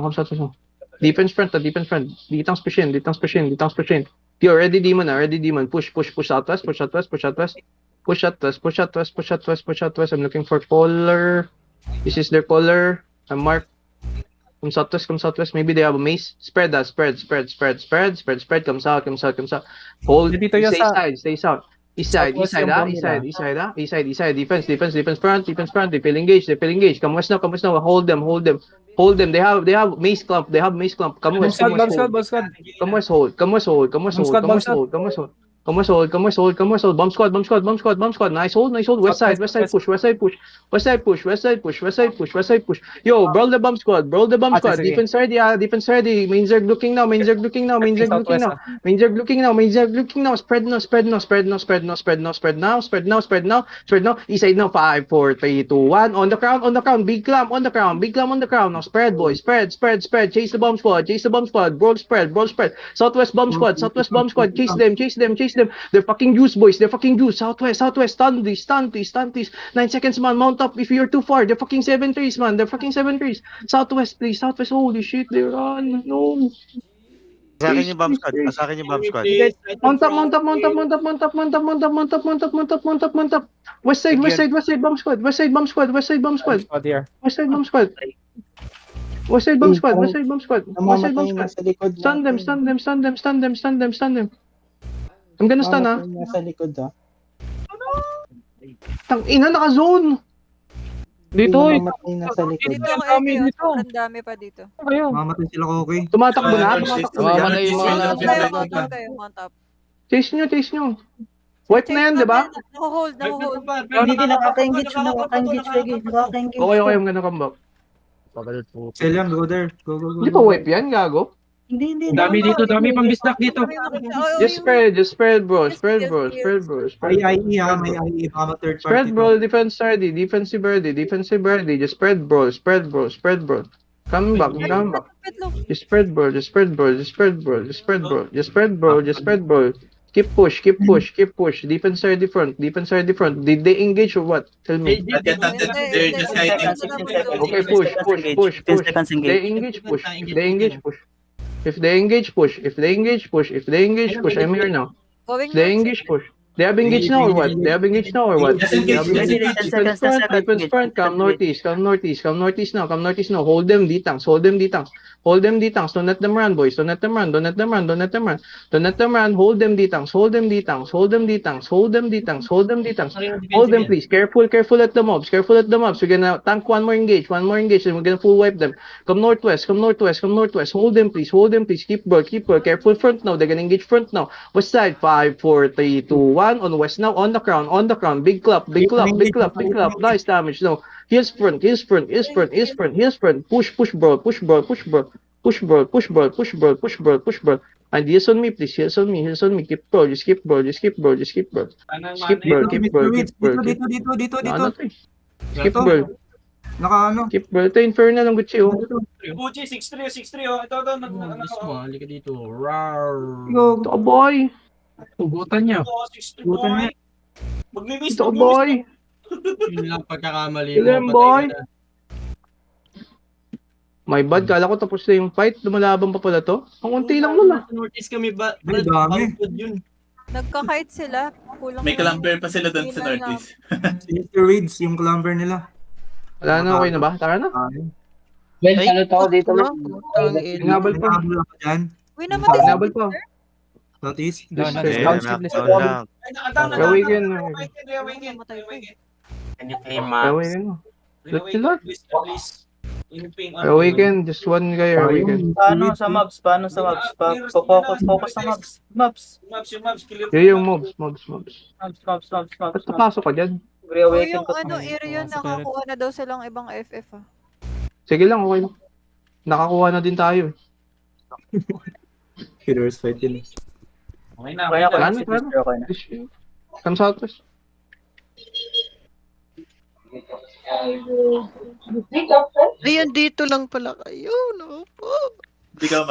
come southwest now. Defense front, defense front. Ditang special, ditang special, ditang special. Yo, ready demon, ready demon. Push southwest, push southwest, push southwest. Push southwest, push southwest, push southwest, push southwest. I'm looking for color. This is their color. I'm marked. Come southwest. Maybe they have a mace. Spread that, spread. Come south. Hold. Dito yung Stay sa- side, stay south. East side, Southwest yung bomb nila. east side. Defense front. They feel engaged. Come west now. Hold them. They have mace clump. Come west, Bomb squad. Come west, hold. Come west, hold. Bomb squad. Bomb squad. Nice hold. West side push. Yo, brawl the bomb squad. Sige. Defense ready. Main zerg looking now. Spread now. East side now. 5, 4, 3, 2, 1. On the crown. Big clamp on the crown. Now spread, boys. Spread. Chase the bomb squad. Brawl spread. Southwest bomb squad. Chase them. They're fucking juice, boys. Southwest. Stun these. 9 seconds, man. Mount up if you're too far. They're fucking 7 trees, man. Southwest, please. Holy shit, they run. No. Sa akin yung bomb squad. Mount up. West side bomb squad. Squad here. West side bomb squad. Namamatay na sa likod. Stun them. I'm gonna stun, ha. Namamatay na sa likod, ha. Tang ina, naka-zone. Dito, Namamatay na sa likod. Dito Ang ang dami area. dito. Ang dami pa dito. Kayo. Mamatay sila ko, okay? Tumatakbo na. Tumama na yung mga Mount nasa up likod. kayo, mount up. Chase nyo. Wipe na yan, di ba? Nakuhold. Hindi din nakaka-engage lagi. Okay, I'm gonna come back. Selian, go there. Go. Hindi pa wipe yan, gago. Hindi. Dami pang bisdak dito. Just spread, bro. Spread. May IE ha, may IE. Baka third party. Spread, bro. Defensive ready. Just spread, bro. Come back. Just spread, bro. Keep push. Defense ready front. Did they engage or what? Tell me. They're just hiding. Okay, push. They engage, push. If they engage, push. I'm here now. Going They engage, push. They have engaged now or what? Defense front, come northeast now. Hold them detanks. Don't let them run, boys. Don't let them run. Hold them detanks. Hold them, please. Careful at the mobs. We're gonna tank one more engage, and we're gonna full wipe them. Come northwest. Hold them, please. Keep bro. Careful front now. They're gonna engage front now. West side, 5, 4, 3, 2, 1. On west now. On the crown. Big clap. Nice damage. No. Here's front. Push, bro. And here's on me, please. Here's on me. Keep bro. Keep bro. Skip, bro. Naka ano? Keep bro. Ito infernal ng Gucci, oh. Gucci, 6-3, oh. Ito, Mismo, halika dito. Rawr. Ito, boy. Hugutan niya. 6-3, boy. Maglimiss. Ito, boy. Yun lang pagkakamali Ilan, mo. boy? Patay ka na. My bad, kala ko tapos na yung fight. Lumalaban pa pala to. Ang unti lang nun, ah. Northeast kami ba? Ay, dami. Yun. Nagka-kite sila. Kulang May clamber pa sila doon sa Ilan Northeast. Sinister Raids, yung clamber nila. Wala na, okay na ba? Tara na. Well, ano to dito? Inabal pa. Nakahabol ako dyan. Uy, namatay si Inabal pa. Southeast. Down. Awaken. Namatay pa. Can you play Awaken. Let's lot. Please. Awaken. Just one guy awaken. Paano sa mobs? Focus sa mobs. Maps, kill Yung mobs. Mobs. Ba't napasok ka dyan? Uy, Reawaken yung ano, area nakakuha na daw silang ibang FF, ah. Sige lang, okay lang. Nakakuha na din tayo. Heroes fight yun. Okay na. Ano? Come southwest. Ayan, dito lang pala kayo. No po. Hindi ka